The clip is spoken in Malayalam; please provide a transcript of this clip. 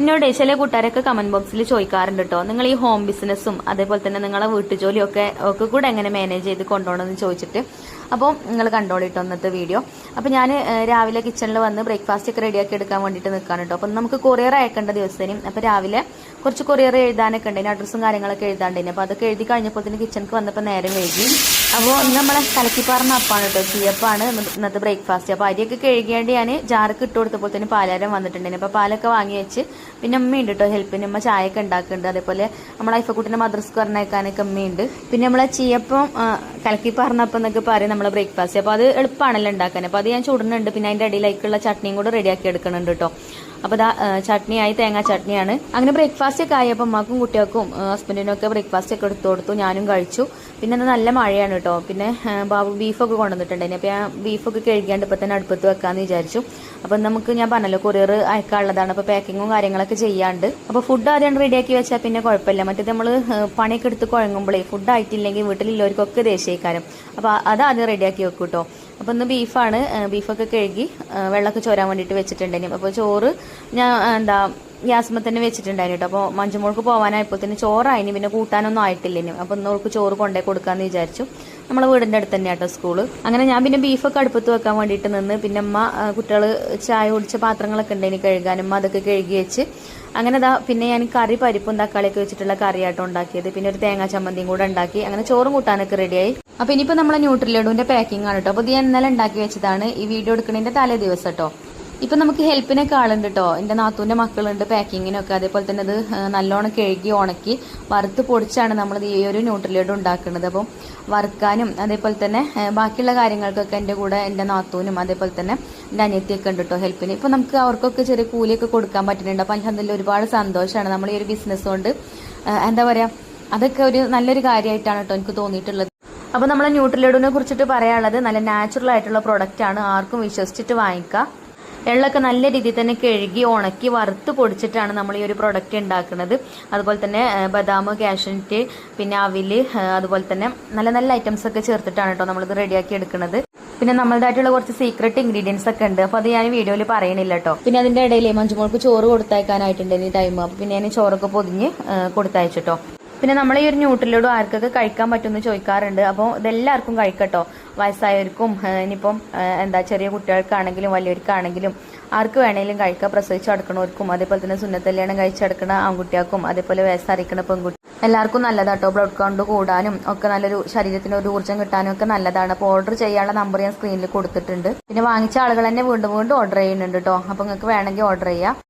എന്നോട് ചില കൂട്ടുകാരൊക്കെ കമന്റ് ബോക്സിൽ ചോദിക്കാറുണ്ട് കേട്ടോ, നിങ്ങൾ ഈ ഹോം ബിസിനസ്സും അതേപോലെ തന്നെ നിങ്ങളെ വീട്ടുജോലിയും ഒക്കെ കൂടെ എങ്ങനെ മാനേജ് ചെയ്ത് കൊണ്ടുപോകണമെന്ന് ചോദിച്ചിട്ട്. അപ്പോൾ നിങ്ങൾ കണ്ടോളിട്ടോ ഇന്നത്തെ വീഡിയോ. അപ്പോൾ ഞാൻ രാവിലെ കിച്ചണിൽ വന്ന് ബ്രേക്ക്ഫാസ്റ്റ് ഒക്കെ റെഡിയാക്കി എടുക്കാൻ വേണ്ടിയിട്ട് നിൽക്കാണ് കേട്ടോ. അപ്പം നമുക്ക് കൊറിയർ അയക്കേണ്ട ദിവസത്തേനും അപ്പോൾ രാവിലെ കുറച്ച് കൊറിയർ എഴുതാനൊക്കെ ഉണ്ട്, അഡ്രസ്സും കാര്യങ്ങളൊക്കെ എഴുതാണ്ടേന്. അപ്പോൾ അതൊക്കെ എഴുതി കഴിഞ്ഞപ്പോൾ തന്നെ കിച്ചണിക്ക് വന്നപ്പോൾ നേരം വൈകി. അപ്പോൾ ഇന്ന് നമ്മളെ കലക്കിപ്പാറുന്ന അപ്പാണ് കേട്ടോ, ചീയപ്പാണ് ഇന്നത്തെ ബ്രേക്ക്ഫാസ്റ്റ്. അപ്പോൾ അരിയൊക്കെ കഴുകിയാണ്ട് ഞാൻ ജാർക്ക് ഇട്ട് കൊടുത്തപ്പോൾ തന്നെ പാലാരം വന്നിട്ടുണ്ടായിരുന്നു. അപ്പോൾ പാലൊക്കെ വാങ്ങി വെച്ച് പിന്നെ അമ്മയുണ്ട് കേട്ടോ ഹെൽപ്പിന്. അമ്മ ചായയൊക്കെ ഉണ്ടാക്കുന്നുണ്ട്. അതേപോലെ നമ്മളെ ഐഫക്കുട്ടിൻ്റെ മദ്രസ്ക്ക് പറഞ്ഞേക്കാനൊക്കെ അമ്മയുണ്ട്. പിന്നെ നമ്മളെ ചീയപ്പം കലക്കിപ്പാറുന്നപ്പം എന്നൊക്കെ പറയും നമ്മളെ ബ്രേക്ക്ഫാസ്റ്റ്. അപ്പോൾ അത് എളുപ്പമാണല്ലോ ഉണ്ടാക്കാൻ. അപ്പോൾ അത് ഞാൻ ചുടുന്നുണ്ട്. പിന്നെ അതിൻ്റെ അടിയിലേക്കുള്ള ചട്നിയും കൂടെ റെഡിയാക്കി എടുക്കുന്നുണ്ട് കേട്ടോ. അപ്പോൾ ഇതാ ചട്നിയായി, തേങ്ങാ ചട്നിയാണ്. അങ്ങനെ ബ്രേക്ക്ഫാസ്റ്റ് ഒക്കെ ആയപ്പോൾ അമ്മക്കും കുട്ടികൾക്കും ഹസ്ബൻഡിനും ഒക്കെ ബ്രേക്ക്ഫാസ്റ്റ് ഒക്കെ എടുത്തു കൊടുത്തു. ഞാനും കഴിച്ചു. പിന്നെ അത് നല്ല മഴയാണ് കേട്ടോ. പിന്നെ ബാബു ബീഫൊക്കെ കൊണ്ടുവന്നിട്ടുണ്ടായിരുന്നു. അപ്പോൾ ഞാൻ ബീഫൊക്കെ കഴുകിയാണ്ട് ഇപ്പം തന്നെ അടുപ്പത്ത് വെക്കാമെന്ന് വിചാരിച്ചു. അപ്പം നമുക്ക് ഞാൻ പറഞ്ഞല്ലോ കൊറിയർ അയക്കാനുള്ളതാണ്. അപ്പോൾ പാക്കിങ്ങും കാര്യങ്ങളൊക്കെ ചെയ്യാണ്ട്. അപ്പോൾ ഫുഡ് ആദ്യം റെഡിയാക്കി വെച്ചാൽ പിന്നെ കുഴപ്പമില്ല. മറ്റേത് നമ്മൾ പണിയൊക്കെ എടുത്ത് കുഴങ്ങുമ്പോഴേ ഫുഡ് ആയിട്ടില്ലെങ്കിൽ വീട്ടിലുള്ളവർക്കൊക്കെ ദേഷ്യക്കാരം. അപ്പോൾ അത് ആദ്യം റെഡിയാക്കി വെക്കും കേട്ടോ. അപ്പോൾ ഇന്ന് ബീഫാണ്. ബീഫൊക്കെ കഴുകി വെള്ളമൊക്കെ ചോരാൻ വേണ്ടിയിട്ട് വെച്ചിട്ടുണ്ടായിരുന്നു. അപ്പോൾ ചോറ് ഞാൻ ഗ്യാസ്മ തന്നെ വെച്ചിട്ടുണ്ടായിരുന്നു കേട്ടോ. അപ്പോൾ മഞ്ജുമോൾക്ക് പോകാനായപ്പോൾ തന്നെ ചോറായിന്, പിന്നെ കൂട്ടാനൊന്നും ആയിട്ടില്ലേനും. അപ്പോൾ ഇന്നോൾക്ക് ചോറ് കൊണ്ടേ കൊടുക്കാമെന്ന് വിചാരിച്ചു. നമ്മളെ വീടിൻ്റെ അടുത്ത് തന്നെ കേട്ടോ സ്കൂള്. അങ്ങനെ ഞാൻ പിന്നെ ബീഫൊക്കെ അടുപ്പത്ത് വെക്കാൻ വേണ്ടിയിട്ട് നിന്ന്. പിന്നെ അമ്മ കുട്ടികൾ ചായ കുടിച്ച പാത്രങ്ങളൊക്കെ ഉണ്ടായിന് കഴുകാനും, അതൊക്കെ കഴുകി വെച്ച് അങ്ങനെ പിന്നെ ഞാൻ കറി പരിപ്പും തക്കാളിയൊക്കെ വെച്ചിട്ടുള്ള കറിയാട്ടോ ഉണ്ടാക്കിയത്. പിന്നെ ഒരു തേങ്ങാ ചമ്മന്തിയും കൂടെ ഉണ്ടാക്കി. അങ്ങനെ ചോറും കൂട്ടാനൊക്കെ റെഡിയായി. അപ്പോൾ ഇനിയിപ്പോൾ നമ്മളെ ന്യൂട്രിലഡുവിൻ്റെ പാക്കിംഗ് ആണ് കേട്ടോ. അപ്പോൾ ഇത് ഞാൻ ഇന്നലെ ഉണ്ടാക്കി വെച്ചതാണ്. ഈ വീഡിയോ എടുക്കുന്നതിൻ്റെ തലേ ദിവസം കേട്ടോ. ഇപ്പം നമുക്ക് ഹെൽപ്പിനൊക്കെ ആളുണ്ട് കേട്ടോ. എൻ്റെ നാത്തൂൻ്റെ മക്കളുണ്ട് പാക്കിങ്ങിനൊക്കെ. അതേപോലെ തന്നെ അത് നല്ലോണം കഴുകി ഉണക്കി വറുത്ത് പൊടിച്ചാണ് നമ്മൾ ഈ ഒരു ന്യൂട്രിലഡ് ഉണ്ടാക്കുന്നത്. അപ്പം വറുക്കാനും അതേപോലെ തന്നെ ബാക്കിയുള്ള കാര്യങ്ങൾക്കൊക്കെ എൻ്റെ കൂടെ എൻ്റെ നാത്തൂനും അതേപോലെ തന്നെ എൻ്റെ അനിയത്തിയൊക്കെ ഉണ്ട് കേട്ടോ ഹെൽപ്പിന്. ഇപ്പം നമുക്ക് അവർക്കൊക്കെ ചെറിയ കൂലിയൊക്കെ കൊടുക്കാൻ പറ്റുന്നുണ്ട്. അപ്പം അൽഹംദുലില്ലാ ഒരുപാട് സന്തോഷമാണ്. നമ്മൾ ഈ ഒരു ബിസിനസ് കൊണ്ട് എന്താ പറയുക, അതൊക്കെ ഒരു നല്ലൊരു കാര്യമായിട്ടാണ് കേട്ടോ എനിക്ക് തോന്നിയിട്ടുള്ളത്. അപ്പോൾ നമ്മളെ ന്യൂട്രിലഡിനെ കുറിച്ചിട്ട് പറയാനുള്ളത് നല്ല നാച്ചുറൽ ആയിട്ടുള്ള പ്രൊഡക്റ്റ് ആണ്. ആർക്കും വിശ്വസിച്ചിട്ട് വാങ്ങിക്കാം. എള്ളൊക്കെ നല്ല രീതിയിൽ തന്നെ കഴുകി ഉണക്കി വറുത്ത് പൊടിച്ചിട്ടാണ് നമ്മൾ ഈ ഒരു പ്രൊഡക്റ്റ് ഉണ്ടാക്കുന്നത്. അതുപോലെ തന്നെ ബദാം, കാഷ്യൂനട്ട്, പിന്നെ അവില്, അതുപോലെ തന്നെ നല്ല നല്ല ഐറ്റംസ് ഒക്കെ ചേർത്തിട്ടാണ് കേട്ടോ നമ്മളിത് റെഡിയാക്കി എടുക്കുന്നത്. പിന്നെ നമ്മളുടേതായിട്ടുള്ള കുറച്ച് സീക്രട്ട് ഇൻഗ്രീഡിയൻസ് ഒക്കെ ഉണ്ട്. അപ്പോൾ അത് ഞാൻ വീഡിയോയിൽ പറയണില്ല കേട്ടോ. പിന്നെ അതിൻ്റെ ഇടയിൽ മഞ്ജുമോൾക്ക് ചോറ് കൊടുത്തയക്കാനായിട്ടുണ്ട് ഈ ടൈം. അപ്പോൾ പിന്നെ ഞാൻ ചോറൊക്കെ പൊതിഞ്ഞ് കൊടുത്തയച്ചിട്ടോ. പിന്നെ നമ്മൾ ഈ ഒരു ന്യൂട്രിലഡും ആർക്കൊക്കെ കഴിക്കാൻ പറ്റുമെന്ന് ചോദിക്കാറുണ്ട്. അപ്പോൾ ഇതെല്ലാവർക്കും കഴിക്കട്ടോ. വയസ്സായവർക്കും ഇനിയിപ്പം ചെറിയ കുട്ടികൾക്കാണെങ്കിലും വലിയവർക്കാണെങ്കിലും ആർക്ക് വേണമെങ്കിലും കഴിക്കാം. പ്രസവിച്ച് കിടക്കണവർക്കും അതേപോലെ തന്നെ സുന്നത്തല്യാണം കഴിച്ചെടുക്കണ ആൺകുട്ടികൾക്കും അതേപോലെ വയസ്സറിയിക്കണ പെൺകുട്ടി എല്ലാവർക്കും നല്ലതാട്ടോ. ബ്ലഡ് കൗണ്ട് കൂടാനും ഒക്കെ നല്ലൊരു ശരീരത്തിന് ഒരു ഊർജ്ജം കിട്ടാനും ഒക്കെ നല്ലതാണ്. അപ്പോൾ ഓർഡർ ചെയ്യാനുള്ള നമ്പർ ഞാൻ സ്ക്രീനിൽ കൊടുത്തിട്ടുണ്ട്. പിന്നെ വാങ്ങിച്ച ആളുകൾ തന്നെ വീണ്ടും വീണ്ടും ഓർഡർ ചെയ്യുന്നുണ്ട് കേട്ടോ. അപ്പോൾ നിങ്ങൾക്ക് വേണമെങ്കിൽ ഓർഡർ ചെയ്യാം.